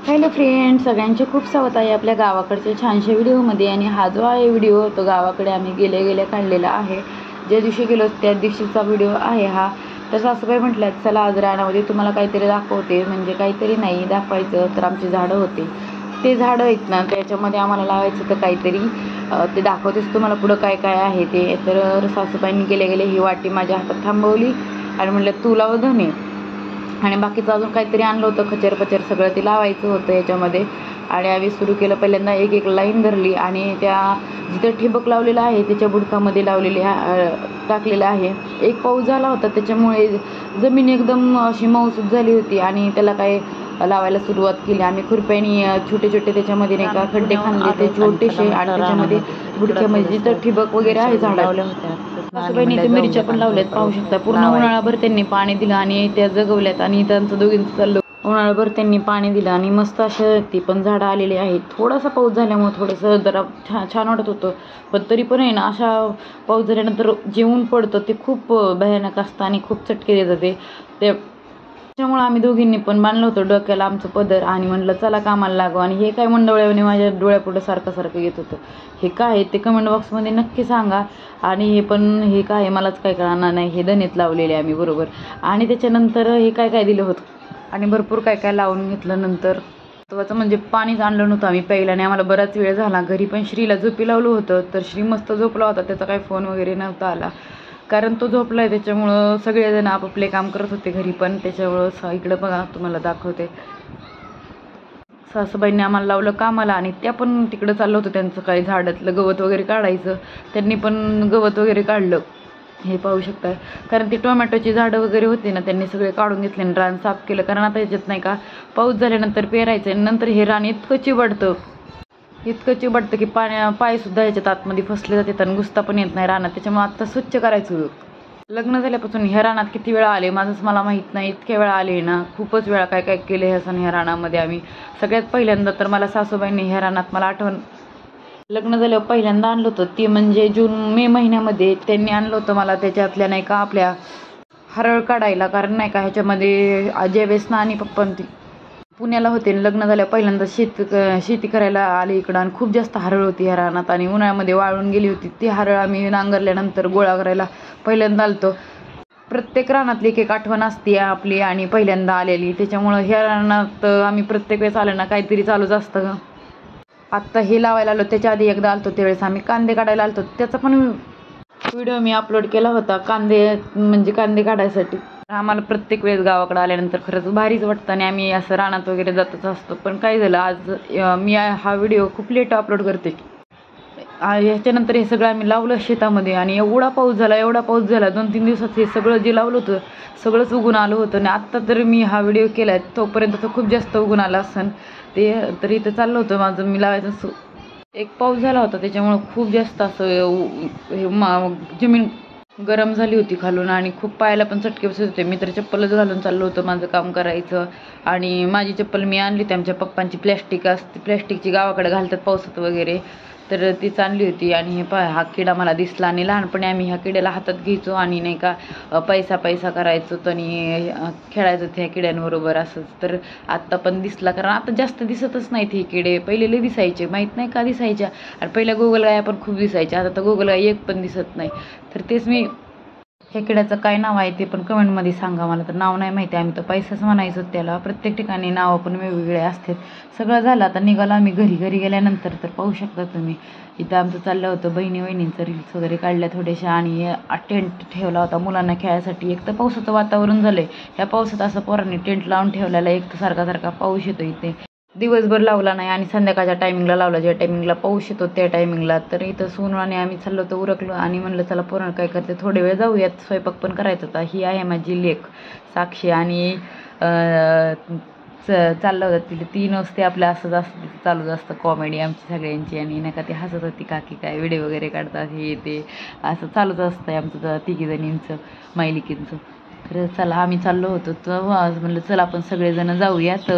Hello friends, सगळ्यांचे खूप स्वागत आहे आपल्या गावाकडच्या छानशा व्हिडिओमध्ये। आणि हा जो आहे व्हिडिओ तो गावाकडे आम्ही गेले काढलेला आहे। ज्या दिवशी गेलो त्या दिवशीचा व्हिडिओ आहे हा। तर सासूबाई म्हटल्यात चला आज रानामध्ये तुम्हाला काहीतरी दाखवते, म्हणजे काहीतरी नाही दाखवायचं तर आमची झाडं होते ते झाडं आहेत ना, त्याच्यामध्ये आम्हाला लावायचं तर काहीतरी ते दाखवतेच तुम्हाला पुढं काय काय आहे ते। तर सासूबाईंनी गेले ही वाटी माझ्या हातात थांबवली आणि म्हटलं तू लाव धने, आणि बाकीचं अजून काहीतरी आणलं होतं खचर पचर सगळं ते लावायचं होतं याच्यामध्ये। आणि आम्ही सुरू केलं, पहिल्यांदा एक लाईन धरली आणि त्या जिथं ठिबक लावलेलं आहे त्याच्या बुडकामध्ये लावलेले टाकलेलं आहे। एक पाऊस झाला होता त्याच्यामुळे जमीन एकदम अशी मऊसूत झाली होती आणि त्याला काय लावायला सुरुवात केली आम्ही। खुरप्यानी छोटे छोटे त्याच्यामध्ये नाही का खड्डे खांदले ते छोटेसे, आणि त्याच्यामध्ये बुडक्यामध्ये जिथं ठिबक वगैरे आहे झाडावल्या होत्या। सासूबाईंनी ते मिरच्या पण लावल्यात, पाहू शकता। पूर्ण उन्हाळाभर त्यांनी पाणी दिलं आणि त्या जगवल्यात, आणि त्यांचं दोघींचं चाललं उन्हाळाभर त्यांनी पाणी दिलं आणि मस्त अशा ती पण झाडं आलेली आहेत। थोडासा पाऊस झाल्यामुळे थोडंसं जरा छान वाटत होतं, पण तरी पण आहे ना अशा पाऊस झाल्यानंतर जे ऊन पडतं ते खूप भयानक असतं आणि खूप चटके देतं ते त्याच्यामुळे आम्ही दोघींनी पण बांधलं होतं डोक्याला आमचं पदर आणि म्हणलं चला कामाला लागू। आणि हे काय मंडवळ्याने माझ्या डोळ्यापुढं सारखं येत होतं, हे काय आहे ते कमेंट बॉक्समध्ये नक्की सांगा। आणि हे पण हे काय आहे मलाच काय कळणार नाही, हे धनेत लावलेले आम्ही बरोबर। आणि त्याच्यानंतर हे काय दिलं होतं आणि भरपूर काय लावून घेतलं। नंतर महत्त्वाचं म्हणजे पाणीच आणलं नव्हतं आम्ही प्यायला, आणि आम्हाला बराच वेळ झाला। घरी पण श्रीला झोपी लावलं होतं तर श्री मस्त झोपला होता, त्याचा काही फोन वगैरे नव्हता आला कारण तो झोपलाय। त्याच्यामुळं सगळेजण आपापले काम करत होते घरी पण, त्याच्यामुळं इकडं बघा तुम्हाला दाखवते। सासूबाईंनी आम्हाला लावलं कामाला आणि त्या पण तिकडं चाललं होतं त्यांचं काही झाडातलं गवत वगैरे काढायचं, त्यांनी पण गवत वगैरे काढलं हे पाहू शकताय। कारण ती टोमॅटोची झाडं वगैरे होती ना त्यांनी सगळे काढून घेतले आणि रान साफ केलं, कारण आता याच्यात नाही का पाऊस झाल्यानंतर पेरायचं आणि नंतर हे रान इतकं चिबडतं की पायसुद्धा याच्यात आतमध्ये फसले जातात आणि घुसता पण येत नाही रानात। त्याच्यामुळे आत्ता स्वच्छ करायचं। लग्न झाल्यापासून ह्या रानात किती वेळा आले माझंच मला माहीत नाही, इतक्या वेळा आले ना, खूपच वेळा काय केलं ह्या रानामध्ये आम्ही। सगळ्यात पहिल्यांदा तर मला सासूबाईंनी ह्या रानात मला आठवण लग्न झाल्यावर पहिल्यांदा आणलं होतं ते म्हणजे मे महिन्यामध्ये त्यांनी आणलं होतं मला त्याच्यातल्या नाही का आपल्या हरळ काढायला। कारण नाही का ह्याच्यामध्ये ज्यावेळेस ना आणि पप्पा पुण्याला होते, लग्न झाल्यावर पहिल्यांदा शेती करायला आले इकडं, आणि खूप जास्त हरळ होती ह्या रानात आणि उन्हाळ्यामध्ये वाळून गेली होती ती हरळ। आम्ही नांगरल्यानंतर गोळा करायला पहिल्यांदा आलतो। प्रत्येक रानातली एक आठवण असते आपली आणि पहिल्यांदा आलेली, त्याच्यामुळं ह्या रानात आम्ही प्रत्येक वेळेस आलं ना काहीतरी चालूच असतं। आत्ता हे लावायला आलो, त्याच्या आधी एकदा आलतो त्यावेळेस आम्ही कांदे काढायला आलतो, त्याचा पण व्हिडिओ मी अपलोड केला होता। कांदे काढायसाठी आम्हाला प्रत्येक वेळेस गावाकडे आल्यानंतर खरंच भारीच वाटतं आणि आम्ही असं रानात वगैरे जातच असतो। पण काय झालं आज मी हा व्हिडिओ खूप लेट अपलोड करते। ह्याच्यानंतर हे सगळं आम्ही लावलं शेतामध्ये आणि एवढा पाऊस झाला 2-3 दिवसात हे सगळं जे लावलं होतं सगळंच उगून आलं होतं। आणि आत्ता तर मी हा व्हिडिओ केला तोपर्यंत तर खूप जास्त उगून आलं असन ते, तर इथं चाललं होतं माझं मी लावायचं। एक पाऊस झाला होता त्याच्यामुळं खूप जास्त असं जमीन गरम झाली होती खालून आणि खूप पायाला पण चटके बसत होते। मी तर चप्पलच घालून चाललो होतं माझं काम करायचं, आणि माझी चप्पल मी आणली होती आमच्या पप्पांची प्लॅस्टिकची गावाकडे घालतात पावसात वगैरे, तर तीच आणली होती। आणि हे हा किडा मला दिसला आणि लहानपणी आम्ही ह्या किड्याला हातात घ्यायचो आणि नाही का पैसा करायचो आणि खेळायचो त्या किड्यांबरोबर असंच। तर आत्ता पण दिसला, कारण आता जास्त दिसतच नाहीत हे किडे, पहिले लय दिसायचे, माहीत नाही का दिसायच्या। आणि पहिल्या गोगलगाया पण खूप दिसायच्या, आता तर गोगलगाय एक पण दिसत नाही। तर तेच मी ह्या किड्याचं काय नाव आहे ते पण कमेंटमध्ये सांगा, मला तर नाव नाही माहिती। आम्ही तर पैसाच म्हणायचो त्याला, प्रत्येक ठिकाणी नावं पण वेगवेगळे असतात। सगळं झालं आता निघालो आम्ही घरी गेल्यानंतर तर पाहू शकता तुम्ही इथं आमचं चाललं होतं बहिणींचं रील्स वगैरे काढल्या थोड्याशा, आणि टेंट ठेवला होता मुलांना खेळायसाठी। एक तर पावसाचं वातावरण झालंय, ह्या पावसात असं पोरांनी टेंट लावून ठेवलेला, एक तर सारखा पाऊस येतो इथे, दिवसभर लावला नाही आणि संध्याकाळच्या टायमिंगला लावला, ज्या टायमिंगला पाऊस येतो त्या टायमिंगला। तर इथं सोनवाने आम्ही चाललो होतो उरकलो आणि म्हणलं चला पोरांना काय करते थोडे वेळ जाऊयात, स्वयंपाक पण करायचा होता। ही आहे माझी लेक साक्षी, आणि चाललं होतं ती नसते आपल्या असंच असतं, तिथं चालूच असतं कॉमेडी आमची सगळ्यांची। आणि नाही का ती हसत होती काकी काय व्हिडिओ वगैरे काढतात हे ते असं चालूच असतं आमचं तिघीजणींचं मायलिकींचं। तर चला आम्ही चाललो होतो तर म्हणलं चला आपण सगळेजण जाऊयात।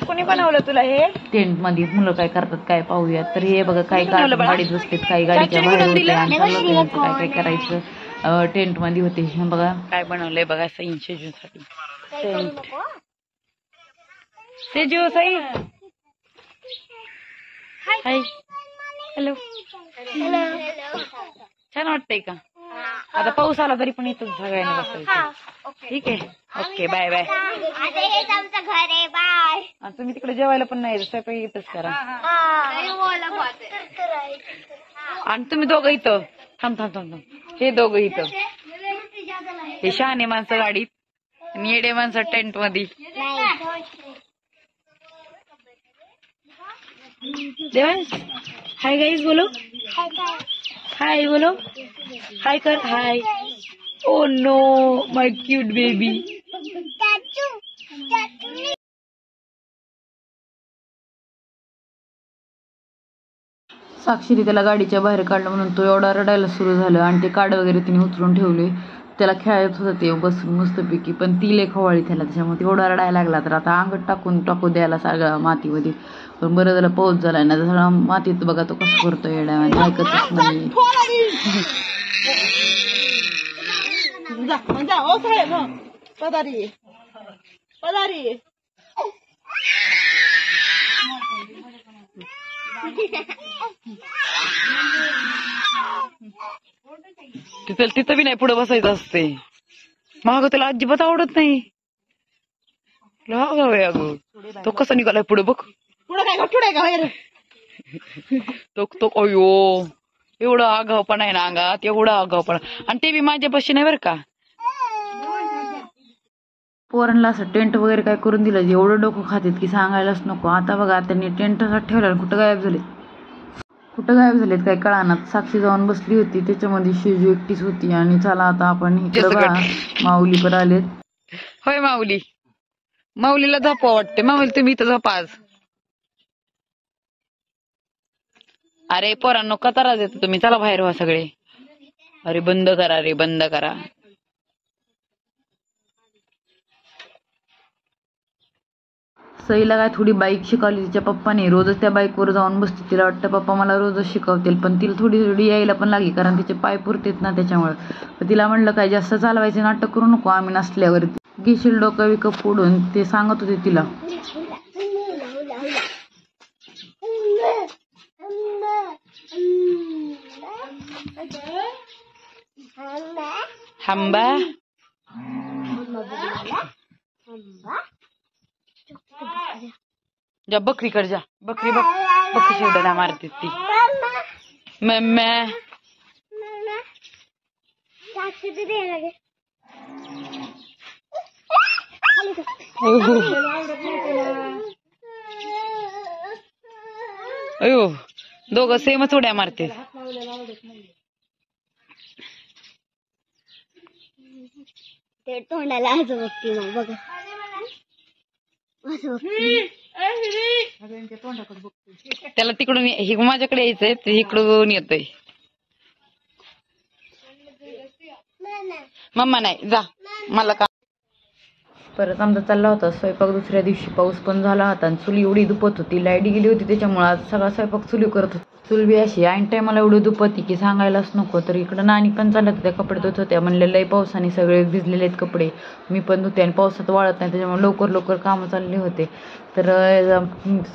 कोणी बनवलं तुला हे टेंट मध्ये मुलं काय करतात काय पाहूयात। तर हे बघा काही कार्टून गाडीत बसतात, काही गाडीच्या बाहेर होते आणि चाललं होतं काय करायचं टेंट मध्ये होते। हे बघा काय बनवलंय बघा सईंसाठी टेंट, सेजू सई हाय. हॅलो. छान वाटतंय का? आता पाऊस आला तरी पण इथून सगळ्यांनी बसायचं. ठीक आहे. Okay bye bye. तुम्ही तिकडे जेवायला पण नाही स्वयंपाक इथंच करा. आणि तुम्ही दोघं इथं थांब. हे दोघं इथं. हे शहाणे माणसं गाडीत आणि येडे माणसं टेंट मध्ये. देवांश हाय गाईज बोलो. हाय बोलो. हाय कर. हाय. ओ नो माय क्यूट बेबी. साक्षीने त्याला गाडीच्या बाहेर काढलं म्हणून तो एवढा रडायला सुरू झाला आणि ते काड वगैरे तिने उचलून ठेवले. त्याला खेळायत होतं ते बसून मस्तपैकी, पण ती लय खवळली त्याला, त्याच्यामुळे एवढा रडायला लागला. तर आता अंगठ टाकू द्यायला सगळा मातीमध्ये. पण बरं झालं पाऊस झालाय ना, सगळा मातीत बघा तो कसं करतो येड्या, ऐकतच नाही. तिथं बी नाही पुढे बसायचं असते. माग त्याला अजिबात आवडत नाही. अगं तो कसा निघालाय पुढे बघ. तो अयो एवढं आगावपणा आहे ना अंगात, एवढं आगावपणा. आणि ते बी माझ्यापाशी नाही बरं का. पोरांना असं टेंट वगैरे काय करून दिलं एवढं डोकं खातात की सांगायलाच नको. आता बघा त्यांनी टेंट ठेवला, कुठं गायब झालेत काय कळानात. साक्षी जाऊन बसली होती त्याच्यामध्ये, शेजू एकटीच होती. आणि चला आता आपण इकडं बघा माऊली पण आलेत. होय माऊलीला झोपा वाटते. माऊली तुम्ही इथं झोपा आज. अरे पोरांनो का त्रास देतो तुम्ही, चला बाहेर व्हा सगळे. अरे बंद करा. सईला काय थोडी बाईक शिकवली तिच्या पप्पाने. रोजच त्या बाईकवर जाऊन बसते. तिला वाटतं पप्पा मला रोजच शिकवतील, पण तिला थोडी यायला पण लागली कारण तिचे पाय पुरतेत ना त्याच्यामुळे. पण तिला म्हणलं काय जास्त चालवायचे नाटक करू नको, आम्ही नसल्यावरती घेशील डोकं विकं फोडून, ते सांगत होते तिला. हंबा जा बकरीकडे जा. बकरी शेवड्याला मारते ती. मम्मा अयो दोघं सेमच उड्या मारते. ते तोंडाला असं बघते मग बघा. त्याला तिकडून माझ्याकडे यायचंय, ते इकडून येतोय. मम्मा नाही जा मला का. परत आमचा चालला होता स्वयंपाक. दुसऱ्या दिवशी पाऊस पण झाला होता आणि चुली एवढी दुपत होती, लाईट गेली होती त्याच्यामुळे आज सगळा स्वयंपाक चुली करत होती. चुल बी अशी ऐन टायमाला एवढी दुपती की सांगायलाच नको. तर इकडं नानी पण चालत होत्या, कपडे धुत होत्या. म्हणले लय पावसाने सगळे भिजलेले आहेत कपडे, मी पण धुते आणि पावसात वाळत नाही, त्याच्यामुळे लवकर कामं चालले होते. तर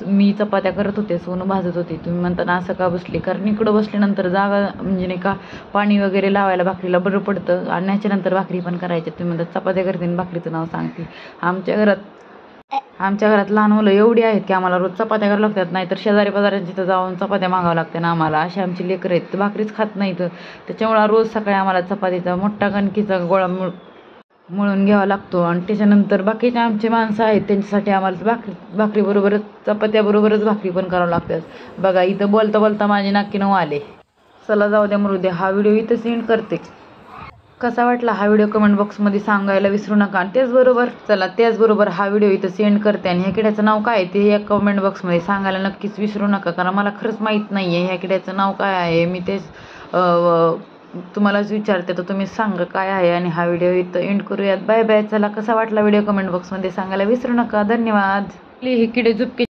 मी चपात्या करत होते, सोनं भाजत होते. तुम्ही म्हणताना असं का बसले, कारण इकडं बसल्यानंतर जागा म्हणजे नाही का पाणी वगैरे लावायला भाकरीला बरं पडतं. आणि नंतर भाकरी पण करायची. तुम्ही म्हणतात चपात्या करते आणि भाकरीचं नाव सांगते. आमच्या घरात लहान मुलं एवढी आहेत की आम्हाला रोज चपात्या करावं लागतात, नाहीतर शेजारी पाजाऱ्यांची तर जाऊन चपात्या मागावं लागते ना आम्हाला. अशी आमची लेकरं आहेत, तर भाकरीच खात नाहीत. त्याच्यामुळे रोज सकाळी आम्हाला चपातीचा मोठा कणकीचा गोळा मळून घ्यावा लागतो. आणि त्याच्यानंतर बाकीचे आमचे माणसं आहेत त्यांच्यासाठी आम्हाला भाकरीबरोबरच चपात्याबरोबरच भाकरी पण करावं लागतात. बघा इथं बोलता माझे नाकी नऊ आले. चला जाऊ द्या मरू द्या. हा व्हिडिओ इथं सेंड करते. कसा वाटला हा व्हिडिओ कमेंट बॉक्समध्ये सांगायला विसरू नका. आणि त्याचबरोबर हा व्हिडिओ इथं सेंड करते. आणि ह्या किड्याचं नाव काय ते या कमेंट बॉक्समध्ये सांगायला नक्कीच विसरू नका, कारण मला खरंच माहीत नाही आहे ह्या किड्याचं नाव काय आहे. मी तेच तुम्हालाच विचारते, तर तुम्ही सांगा काय आहे. आणि हा व्हिडिओ इथं एंड करूयात. Bye bye. चला कसा वाटला व्हिडिओ कमेंट बॉक्समध्ये सांगायला विसरू नका. धन्यवाद. ही किडे झुपके